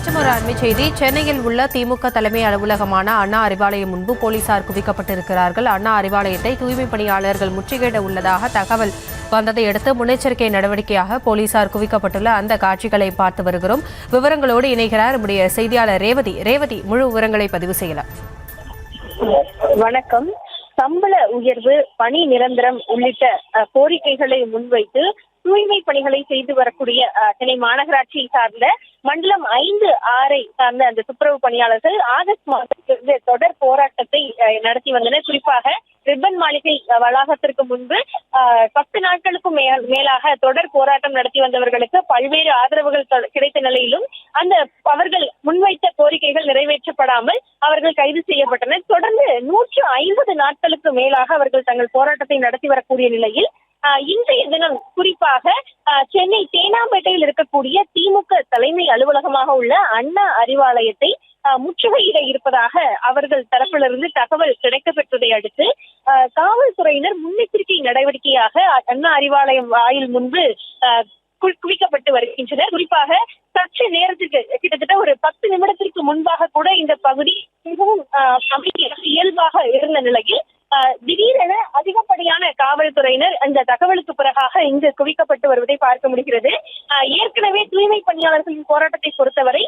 மற்றொரு அண்மை செய்தி. சென்னையில் உள்ள திமுக தலைமை அலுவலகமான அண்ணா அறிவாலயம் முன்பு போலீசார் குவிக்கப்பட்டிருக்கிறார்கள். அண்ணா அறிவாலயத்தை தூய்மை பணியாளர்கள் முற்றுகையிட உள்ளதாக தகவல் வந்ததை அடுத்து முன்னெச்சரிக்கை நடவடிக்கையாக போலீசார் குவிக்கப்பட்டுள்ள அந்த காட்சிகளை பார்த்து வருகிறோம். விவரங்களோடு இணைகிறார் நம்முடைய செய்தியாளர் ரேவதி. ரேவதி, முழு விவரங்களை பதிவு செய்யலாம். வணக்கம். சம்பள உயர்வு, பணி நிரந்தரம் உள்ளிட்ட கோரிக்கைகளை முன்வைத்து தூய்மை பணிகளை செய்து வரக்கூடிய சென்னை மாநகராட்சியை சார்ந்த மண்டலம் 5, 6 சார்ந்த அந்த துப்புரவு பணியாளர்கள் ஆகஸ்ட் மாதத்திலிருந்து தொடர் போராட்டத்தை நடத்தி வந்தனர். குறிப்பாக ரிப்பன் மாளிகை வளாகத்திற்கு முன்பு 10 நாட்களுக்கும் மேலாக தொடர் போராட்டம் நடத்தி வந்தவர்களுக்கு பல்வேறு ஆதரவுகள் கிடைத்த நிலையிலும் அவர்கள் முன்வைத்த கோரிக்கைகள் நிறைவேற்றப்படாமல் அவர்கள் கைது செய்யப்பட்டனர். தொடர்ந்து 150 நாட்களுக்கு மேலாக அவர்கள் தங்கள் போராட்டத்தை நடத்தி வரக்கூடிய நிலையில் இன்றைய தினம் குறிப்பாக சென்னை தேனாம்பேட்டையில் இருக்கக்கூடிய திமுக தலைமை அலுவலகமாக உள்ள அண்ணா அறிவாலயத்தை முற்றுகையிட இருப்பதாக அவர்கள் தரப்பிலிருந்து தகவல் கிடைக்கப்பெற்றதை அடுத்து காவல்துறையினர் முன்னெச்சரிக்கை நடவடிக்கையாக அண்ணா அறிவாலயம் வாயில் முன்பு குவிக்கப்பட்டு வருகின்றனர். குறிப்பாக சற்று நேரத்திற்கு கிட்டத்தட்ட ஒரு 10 நிமிடத்திற்கு முன்பாக கூட இந்த பகுதி மிகவும் அமைதியாக இயல்பாக இருந்த நிலையில் திடீரென அதிகப்படியான காவல்துறையினர் அந்த தகவலுக்கு பிறகாக இங்கு குவிக்கப்பட்டு வருவதை பார்க்க முடிகிறது. ஏற்கனவே தூய்மை பணியாளர்களின் போராட்டத்தை பொறுத்தவரை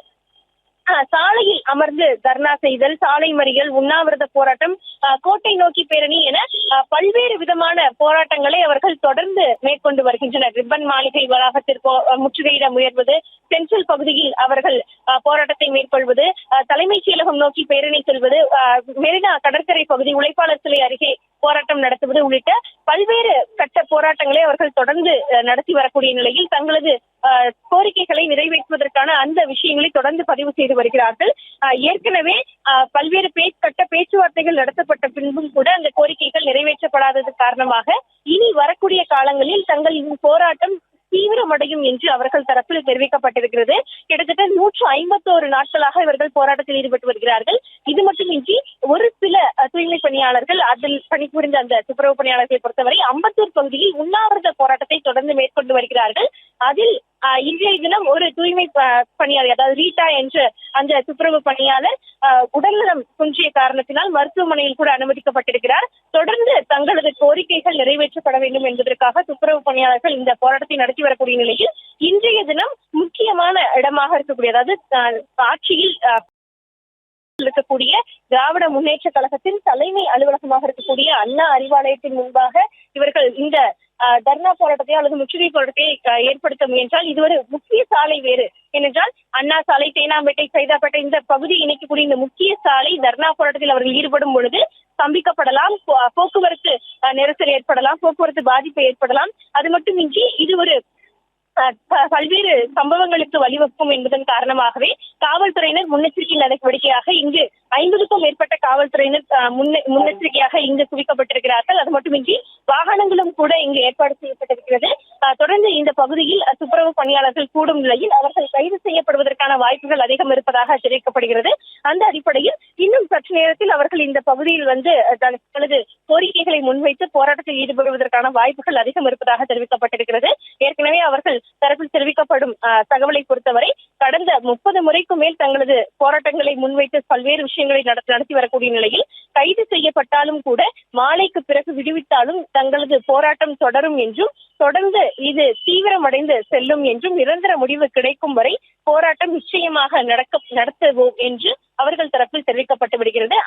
சாலையில் அமர்ந்து தர்ணா செய்தல், சாலை மறியல், உண்ணாவிரத போராட்டம், கோட்டை நோக்கி பேரணி என பல்வேறு விதமான போராட்டங்களை அவர்கள் தொடர்ந்து மேற்கொண்டு வருகின்றனர். ரிப்பன் மாளிகை வளாகத்திற்கு முற்றுகையிட முயல்வது, சென்ட்ரல் பகுதியில் அவர்கள் போராட்டத்தை மேற்கொள்வது, தலைமைச் செயலகம் நோக்கி பேரணி செல்வது, மெரினா கடற்கரை பகுதி உழைப்பாளர் சிலை அருகே போராட்டம் நடத்துவது உள்ளிட்ட பல்வேறு கட்ட போராட்டங்களை அவர்கள் தொடர்ந்து நடத்தி வரக்கூடிய நிலையில் தங்களது கோரிக்கைகளை நிறைவேற்றுவதற்கான அந்த விஷயங்களை தொடர்ந்து பதிவு செய்து வருகிறார்கள். ஏற்கனவே பல்வேறு பேச்சுவார்த்தைகள் நடத்தப்பட்ட பின்பும் கூட அந்த கோரிக்கைகள் நிறைவேற்றப்படாதது காரணமாக இனி வரக்கூடிய காலங்களில் தங்களின் போராட்டம் தீவிரமடையும் என்று அவர்கள் தரப்பில் தெரிவிக்கப்பட்டிருக்கிறது. கிட்டத்தட்ட 151 நாட்களாக இவர்கள் போராட்டத்தில் ஈடுபட்டு வருகிறார்கள். இது மட்டுமின்றி ஒரு சில தூய்மை பணியாளர்கள் அதில் பணிபுரிந்த அந்த துப்புரவு பணியாளர்களை பொறுத்தவரை அம்பத்தூர் பகுதியில் உண்ணாவிரத போராட்டத்தை தொடர்ந்து மேற்கொண்டு வருகிறார்கள். அதில் இன்றைய தினம் ஒரு தூய்மை பணியாளர், அதாவது ரீட்டா என்ற அந்த துப்புரவு பணியாளர் உடல்நலம் குன்றிய காரணத்தினால் மருத்துவமனையில் கூட அனுமதிக்கப்பட்டிருக்கிறார். தொடர்ந்து தங்களது கோரிக்கைகள் நிறைவேற்றப்பட வேண்டும் என்பதற்காக துப்புரவு பணியாளர்கள் இந்த போராட்டத்தை நடத்தி வரக்கூடிய நிலையில் இன்றைய தினம் முக்கியமான இடமாக இருக்கக்கூடிய, அதாவது ஆட்சியில் இருக்கக்கூடிய திராவிட முன்னேற்ற கழகத்தின் தலைமை அலுவலகமாக இருக்கக்கூடிய அண்ணா அறிவாலயத்தின் முன்பாக இவர்கள் இந்த தர்ணா போராட்டத்தை அல்லது முற்றுகை போராட்டத்தை ஏற்படுத்த முயன்றால் இது ஒரு முக்கிய சாலை வேறு. ஏனென்றால் அண்ணா சாலை, தேனாம்பேட்டை, சைதாப்பேட்டை இந்த பகுதி இணைக்கக்கூடிய இந்த முக்கிய சாலை தர்ணா போராட்டத்தில் அவர்கள் ஈடுபடும் பொழுது ஸ்தம்பிக்கப்படலாம், போக்குவரத்து நெரிசல் ஏற்படலாம், போக்குவரத்து பாதிப்பு ஏற்படலாம். அது மட்டுமின்றி இது ஒரு பல்வேறு சம்பவங்களுக்கு வழிவகுக்கும் என்பதன் காரணமாகவே காவல்துறையினர் முன்னெச்சரிக்கை நடவடிக்கையாக இங்கு 50க்கும் மேற்பட்ட காவல்துறையினர் முன்னெச்சரிக்கையாக இங்கு குவிக்கப்பட்டிருக்கிறார்கள். அது மட்டுமின்றி வாகனங்களும் கூட இங்கு ஏற்பாடு செய்யப்பட்டிருக்கிறது. தொடர்ந்து இந்த பகுதியில் துப்புரவு பணியாளர்கள் கூடும் நிலையில் அவர்கள் கைது செய்யப்படுவதற்கான வாய்ப்புகள் அதிகம் இருப்பதாக தெரிவிக்கப்படுகிறது. அந்த அடிப்படையில் இன்னும் சற்று நேரத்தில் அவர்கள் இந்த பகுதியில் தங்களது கோரிக்கைகளை முன்வைத்து போராட்டத்தில் ஈடுபடுவதற்கான வாய்ப்புகள் அதிகம் இருப்பதாக தெரிவிக்கப்பட்டிருக்கிறது. ஏற்கனவே அவர்கள் தரப்பில் தெரிவிக்கப்படும் தகவலை பொறுத்தவரை கடந்த 30 முறைக்கும் மேல் தங்களது போராட்டங்களை முன்வைத்து பல்வேறு விஷயங்களை நடத்தி வரக்கூடிய நிலையில் கைது செய்யப்பட்டாலும் கூட மாலைக்கு பிறகு விடுவித்தாலும் தங்களது போராட்டம் தொடரும் என்றும், தொடர்ந்து இது தீவிரமடைந்து செல்லும் என்றும், நிரந்தர முடிவு கிடைக்கும் வரை போராட்டம் நிச்சயமாக நடத்துவோம் என்று அவர்கள் தரப்பில் தெரிவிக்கப்பட்டு விடுகிறது.